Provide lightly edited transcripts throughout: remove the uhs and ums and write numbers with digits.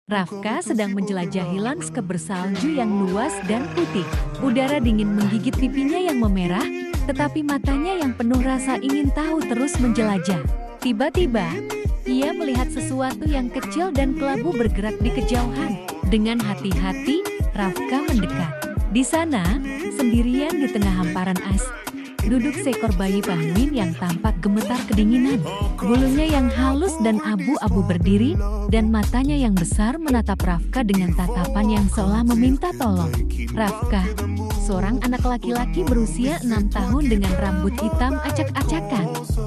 Rafka sedang menjelajahi lanskap bersalju yang luas dan putih. Udara dingin menggigit pipinya yang memerah, tetapi matanya yang penuh rasa ingin tahu terus menjelajah. Tiba-tiba, ia melihat sesuatu yang kecil dan kelabu bergerak di kejauhan. Dengan hati-hati, Rafka mendekat. Di sana, sendirian di tengah hamparan es, duduk seekor bayi penguin yang tampak gemetar kedinginan. Bulunya yang halus dan abu-abu berdiri, dan matanya yang besar menatap Rafka dengan tatapan yang seolah meminta tolong. Rafka, seorang anak laki-laki berusia 6 tahun dengan rambut hitam acak-acakan,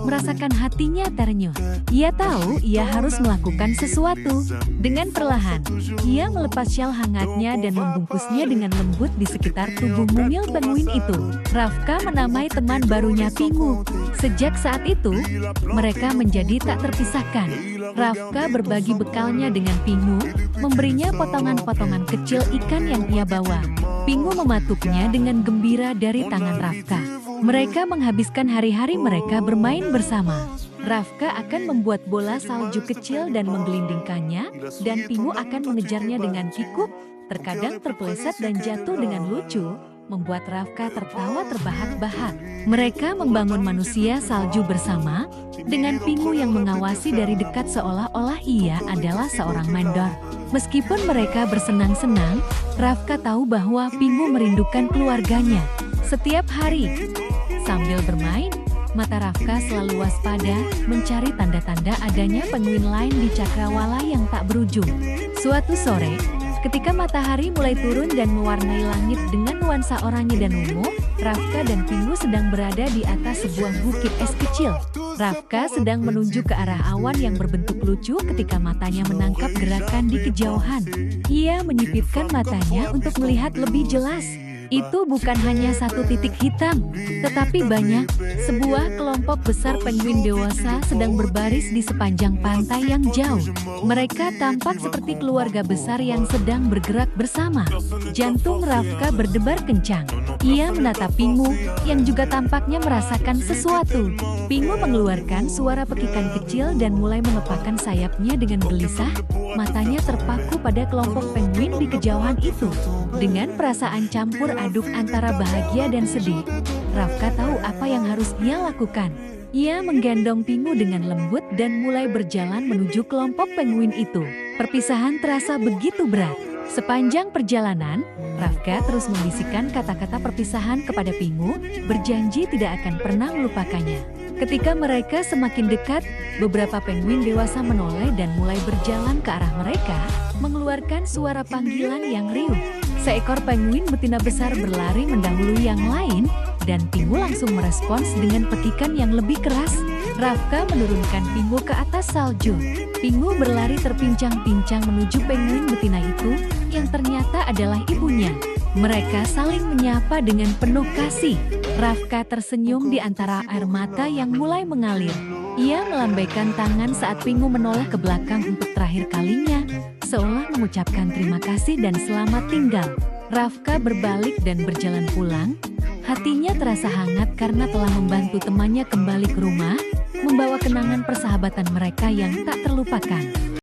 merasakan hatinya terenyuh. Ia tahu ia harus melakukan sesuatu. Dengan perlahan, ia melepas syal hangatnya dan membungkusnya dengan lembut di sekitar tubuh mungil penguin itu. Rafka menamai teman barunya Pingu. Sejak saat itu, mereka menjadi tak terpisahkan. Rafka berbagi bekalnya dengan Pingu, memberinya potongan-potongan kecil ikan yang ia bawa. Pingu mematuknya dengan gembira dari tangan Rafka. Mereka menghabiskan hari-hari mereka bermain bersama. Rafka akan membuat bola salju kecil dan menggelindingkannya, dan Pingu akan mengejarnya dengan kikuk, terkadang terpeleset dan jatuh dengan lucu, membuat Rafka tertawa terbahak-bahak. Mereka membangun manusia salju bersama, dengan Pingu yang mengawasi dari dekat seolah-olah ia adalah seorang mandor. Meskipun mereka bersenang-senang, Rafka tahu bahwa Pingu merindukan keluarganya. Setiap hari, sambil bermain, mata Rafka selalu waspada, mencari tanda-tanda adanya penguin lain di cakrawala yang tak berujung. Suatu sore, ketika matahari mulai turun dan mewarnai langit dengan nuansa oranye dan ungu, Rafka dan Pingu sedang berada di atas sebuah bukit es kecil. Rafka sedang menunjuk ke arah awan yang berbentuk lucu ketika matanya menangkap gerakan di kejauhan. Ia menyipitkan matanya untuk melihat lebih jelas. Itu bukan hanya satu titik hitam, tetapi banyak. Sebuah kelompok besar penguin dewasa sedang berbaris di sepanjang pantai yang jauh. Mereka tampak seperti keluarga besar yang sedang bergerak bersama. Jantung Rafka berdebar kencang. Ia menatap Pingu, yang juga tampaknya merasakan sesuatu. Pingu mengeluarkan suara pekikan kecil dan mulai mengepakkan sayapnya dengan gelisah. Matanya terpaku pada kelompok penguin di kejauhan itu. Dengan perasaan campur aduk antara bahagia dan sedih, Rafka tahu apa yang harus ia lakukan. Ia menggendong Pingu dengan lembut dan mulai berjalan menuju kelompok penguin itu. Perpisahan terasa begitu berat. Sepanjang perjalanan, Rafka terus membisikkan kata-kata perpisahan kepada Pingu, berjanji tidak akan pernah melupakannya. Ketika mereka semakin dekat, beberapa penguin dewasa menoleh dan mulai berjalan ke arah mereka, mengeluarkan suara panggilan yang riuh. Seekor penguin betina besar berlari mendahului yang lain, dan Pingu langsung merespons dengan petikan yang lebih keras. Rafka menurunkan Pingu ke atas salju. Pingu berlari terpincang-pincang menuju penguin betina itu, yang ternyata adalah ibunya. Mereka saling menyapa dengan penuh kasih. Rafka tersenyum di antara air mata yang mulai mengalir. Ia melambaikan tangan saat Pingu menoleh ke belakang untuk terakhir kalinya, seolah mengucapkan terima kasih dan selamat tinggal. Rafka berbalik dan berjalan pulang. Hatinya terasa hangat karena telah membantu temannya kembali ke rumah, membawa kenangan persahabatan mereka yang tak terlupakan.